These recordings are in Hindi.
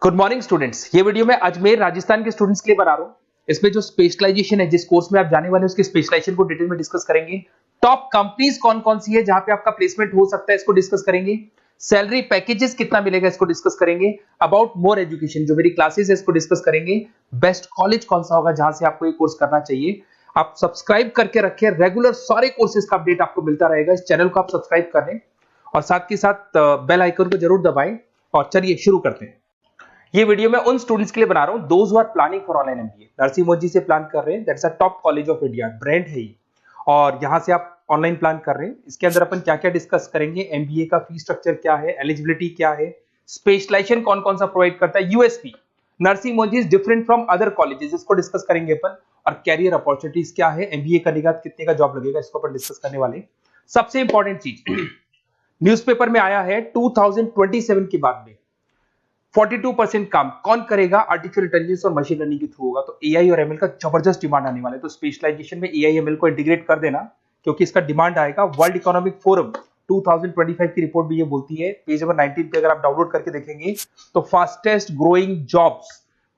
Good morning students. ये वीडियो मैं अजमेर राजस्थान के स्टूडेंट्स के लिए बना रहा हूँ। इसमें जो स्पेशलाइजेशन है, जिस कोर्स में आप जाने वाले हैं उसके स्पेशलाइजेशन को डिटेल में डिस्कस करेंगे। टॉप कंपनीज कौन कौन सी है जहां पे आपका प्लेसमेंट हो सकता है, इसको डिस्कस करेंगे। सैलरी पैकेजेस कितना मिलेगा, इसको डिस्कस करेंगे। अबाउट मोर एजुकेशन, जो मेरी क्लासेस है, इसको डिस्कस करेंगे। बेस्ट कॉलेज कौन सा होगा जहां से आपको ये कोर्स करना चाहिए। आप सब्सक्राइब करके रखें, रेगुलर सारे कोर्सेज का अपडेट आपको मिलता रहेगा। इस चैनल को आप सब्सक्राइब कर लें और साथ के साथ बेल आइकन को जरूर दबाएं। और चलिए शुरू करते हैं। ये वीडियो मैं उन स्टूडेंट्स के लिए बना रहा हूं those who are planning for online MBA. Narsingh Modi से प्लान कर रहे हैं, that's a top college of India, brand है ये। और यहां से आप ऑनलाइन प्लान कर रहे हैं। इसके अंदर अपन क्या क्या डिस्कस करेंगे, एमबीए का फी स्ट्रक्चर क्या है, एलिजिबिलिटी क्या है, स्पेशलाइजेशन कौन कौन सा प्रोवाइड करता है, USP Narsingh Modi is different from other colleges, इसको डिस्कस करेंगे अपन। और कैरियर अपॉर्चुनिटीज क्या है, एमबीए करने के बाद कितने का जॉब लगेगा, इसको अपन डिस्कस करने वाले। सबसे इंपॉर्टेंट चीज न्यूज़पेपर में आया है 2027 के बाद में 42% काम कौन करेगा, आर्टिफिशियल इंटेलिजेंस और मशीन लर्निंग के थ्रू होगा। तो एआई और एमएल का जबरदस्त डिमांड आने वाला है। तो स्पेशलाइजेशन में एआई एमएल को इंटीग्रेट कर देना, क्योंकि इसका डिमांड आएगा। वर्ल्ड इकोनॉमिक फोरम 2025 की रिपोर्ट भी ये बोलती है। पेज नंबर 19 पे अगर आप डाउनलोड करके देखेंगे तो fastest growing jobs,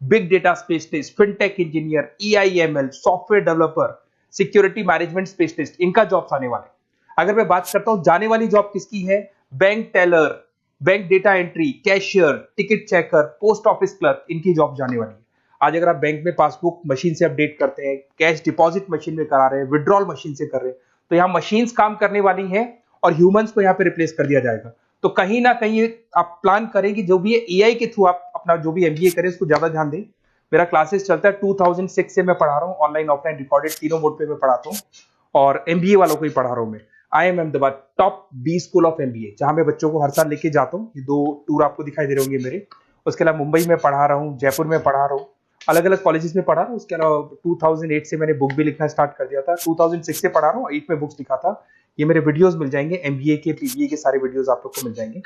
big data specialist, fintech engineer, AIML, software developer, security management specialist, इनका जॉब्स आने वाले। अगर मैं बात करता हूं जाने वाली जॉब किसकी है, bank teller, bank data entry, cashier, ticket checker, post office clerk, इनकी जॉब जाने वाली है। आज अगर आप बैंक में पासबुक मशीन से अपडेट करते हैं, कैश डिपॉजिट मशीन में करा रहे हैं, विड्रॉल मशीन से कर रहे हैं, तो यहाँ मशीन्स काम करने वाली हैं और ह्यूमंस को यहाँ पे रिप्लेस कर दिया जाएगा। तो कहीं ना कहीं आप प्लान करें कि जो भी एआई के थ्रू आप अपना जो भी एमबीए करें उसको ज्यादा ध्यान दें। मेरा क्लासेस चलता है 2006 से मैं पढ़ा रहा हूँ, ऑनलाइन ऑफलाइन रिकॉर्डेड तीनों मोड पे मैं पढ़ाता हूँ और एमबीए वालों को ही पढ़ा रहा हूँ मैं। I am Ahmedabad top B school of MBA, जहां मैं बच्चों को हर साल लेके जाता हूँ। ये 2 टूर आपको दिखाई दे रहे होंगे मेरे। उसके अलावा मुंबई में पढ़ा रहा हूँ, जयपुर में पढ़ा रहा हूँ, अलग अलग कॉलेजेस में पढ़ा रहा हूँ। उसके अलावा 2008 से मैंने बुक भी लिखना स्टार्ट कर दिया था। 2006 से पढ़ा रहा हूँ, 8 में बुक्स लिखा था। ये मेरे वीडियोस मिल जाएंगे, एमबीए के पीबीए के सारे वीडियोस आप लोग को मिल जाएंगे।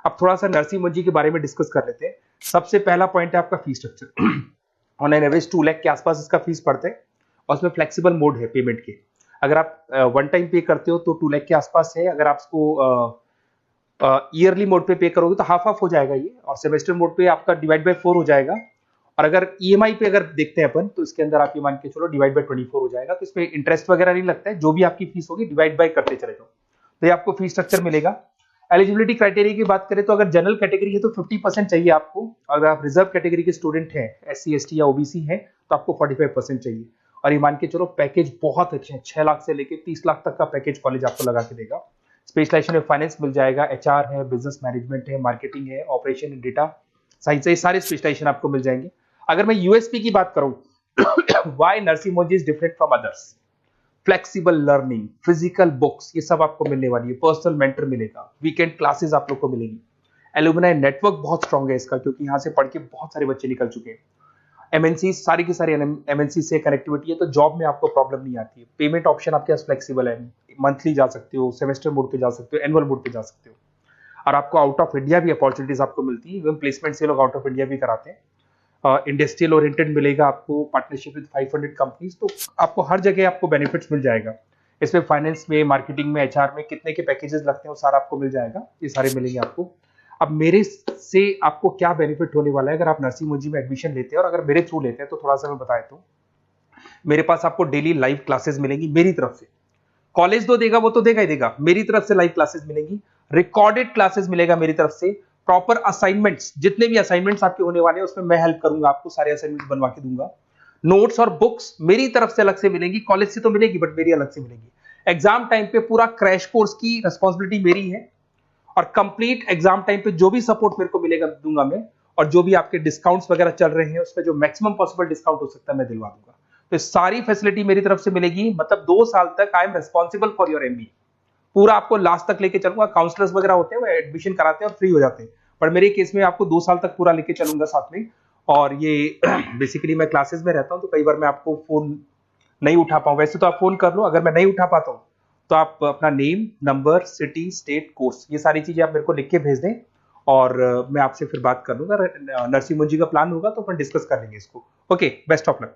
अब थोड़ा सा नरसिंह मोदी के बारे में डिस्कस कर लेते हैं। सबसे पहला पॉइंट है आपका fees structure. Online average 2 lakh के आसपास इसका फीस पड़ता है और उसमें फ्लेक्सिबल मोड है पेमेंट के। अगर आप वन टाइम पे करते हो तो 2 लाख के आसपास है। अगर आप इसको ईयरली मोड पे करोगे तो हाफ हाफ हो जाएगा ये, और सेमेस्टर मोड पे आपका डिवाइड बाय 4 हो जाएगा। और अगर ईएमआई पे अगर देखते हैं अपन तो इसके अंदर आप ये मान के चलो डिवाइड बाय 24 हो जाएगा। तो इसमें इंटरेस्ट वगैरह नहीं लगता है, जो भी आपकी फीस होगी डिवाइड बाय करते चले जाओ, तो ये आपको फीस स्ट्रक्चर मिलेगा। एलिजिबिलिटी क्राइटेरिया की बात करें तो अगर जनरल कैटेगरी है तो 50% चाहिए आपको। अगर आप रिजर्व कैटेगरी के स्टूडेंट हैं, एससी एसटी या ओबीसी हैं, तो आपको 45% चाहिए। और ये मान के चलो पैकेज बहुत अच्छे हैं, 6 लाख से लेके 30 लाख तक का पैकेज कॉलेज आपको लगा के देगा। स्पेशलाइजेशन में फाइनेंस मिल जाएगा, एचआर है, बिजनेस मैनेजमेंट है, मार्केटिंग है, ऑपरेशन एंड डेटा साइंस है, सारे स्पेशलाइजेशन आपको मिल जाएंगे। अगर मैं यूएसपी की बात करूं, why Narsingh Modi is different from others, flexible learning, physical books, ये सब आपको मिलने वाली है। पर्सनल मेंटर मिलेगा, वीकेंड क्लासेस आप लोग को मिलेंगी। एलुमनाई नेटवर्क बहुत स्ट्रॉन्ग है इसका, क्योंकि यहाँ से पढ़ के बहुत सारे बच्चे निकल चुके हैं। एमएनसी सारी की सारी एमएनसी से कनेक्टिविटी है, तो जॉब में आपको प्रॉब्लम नहीं आती है। पेमेंट ऑप्शन आपके पास फ्लेक्सिबल है, मंथली जा सकते हो, सेमेस्टर मोड पे जा सकते हो, एनुअल मोड पे जा सकते हो। और आपको आउट ऑफ इंडिया भी अपॉर्चुनिटीज आपको मिलती है। इवन प्लेसमेंट से लोग आउट ऑफ इंडिया भी कराते हैं। इंडस्ट्रियल ओरिएंटेड मिलेगा आपको, पार्टनरशिप विद 500 कंपनीज, तो आपको हर जगह आपको बेनिफिट्स मिल जाएगा। इसमें फाइनेंस में, मार्केटिंग में, एचआर में कितने के पैकेजेस लगते हैं वो सारा आपको मिल जाएगा। ये सारे मिलेंगे आपको। अब मेरे से आपको क्या बेनिफिट होने वाला है अगर आप नरसिंह मोदी में एडमिशन लेते हैं, और अगर मेरे थ्रू लेते हैं तो थोड़ा सा मैं बताया तो मेरे पास आपको डेली लाइव क्लासेस मिलेंगी मेरी तरफ से। कॉलेज तो देगा, वो तो देगा ही देगा, मेरी तरफ से लाइव क्लासेस मिलेंगी, रिकॉर्डेड क्लासेस मिलेगा मेरी तरफ से, प्रॉपर असाइनमेंट्स, जितने भी असाइनमेंट्स आपके होने वाले हैं उसमें मैं हेल्प करूंगा, आपको सारे असाइनमेंट्स बनवा के दूंगा। नोट्स और बुक्स मेरी तरफ से अलग से मिलेंगी, कॉलेज से तो मिलेगी बट मेरी अलग से मिलेगी। एग्जाम टाइम पे पूरा क्रैश कोर्स की रिस्पॉन्सिबिलिटी मेरी है, और कंप्लीट एग्जाम टाइम पे जो भी सपोर्ट मेरे को मिलेगा दूंगा मैं। और जो भी आपके डिस्काउंट्स वगैरह चल रहे हैं उस पर जो मैक्सिमम पॉसिबल डिस्काउंट हो सकता है मैं दिलवा दूंगा। तो सारी फैसिलिटी मेरी तरफ से मिलेगी। मतलब 2 साल तक I am responsible for your MB, पूरा आपको लास्ट तक लेके चलूंगा। काउंसलर्स वगैरह होते हैं वो एडमिशन कराते हैं और फ्री हो जाते हैं, पर मेरे केस में आपको 2 साल तक पूरा लेके चलूंगा साथ में। और ये बेसिकली मैं क्लासेस में रहता हूं तो कई बार मैं आपको फोन नहीं उठा पाऊं, वैसे तो आप फोन कर लो। अगर मैं नहीं उठा पाता हूं तो आप अपना name, number, city, state, course, ये सारी चीजें आप मेरे को लिख के भेज दें और मैं आपसे फिर बात कर लूंगा। नरसिंह मोदी का प्लान होगा तो अपन डिस्कस कर लेंगे इसको। Okay, best of luck.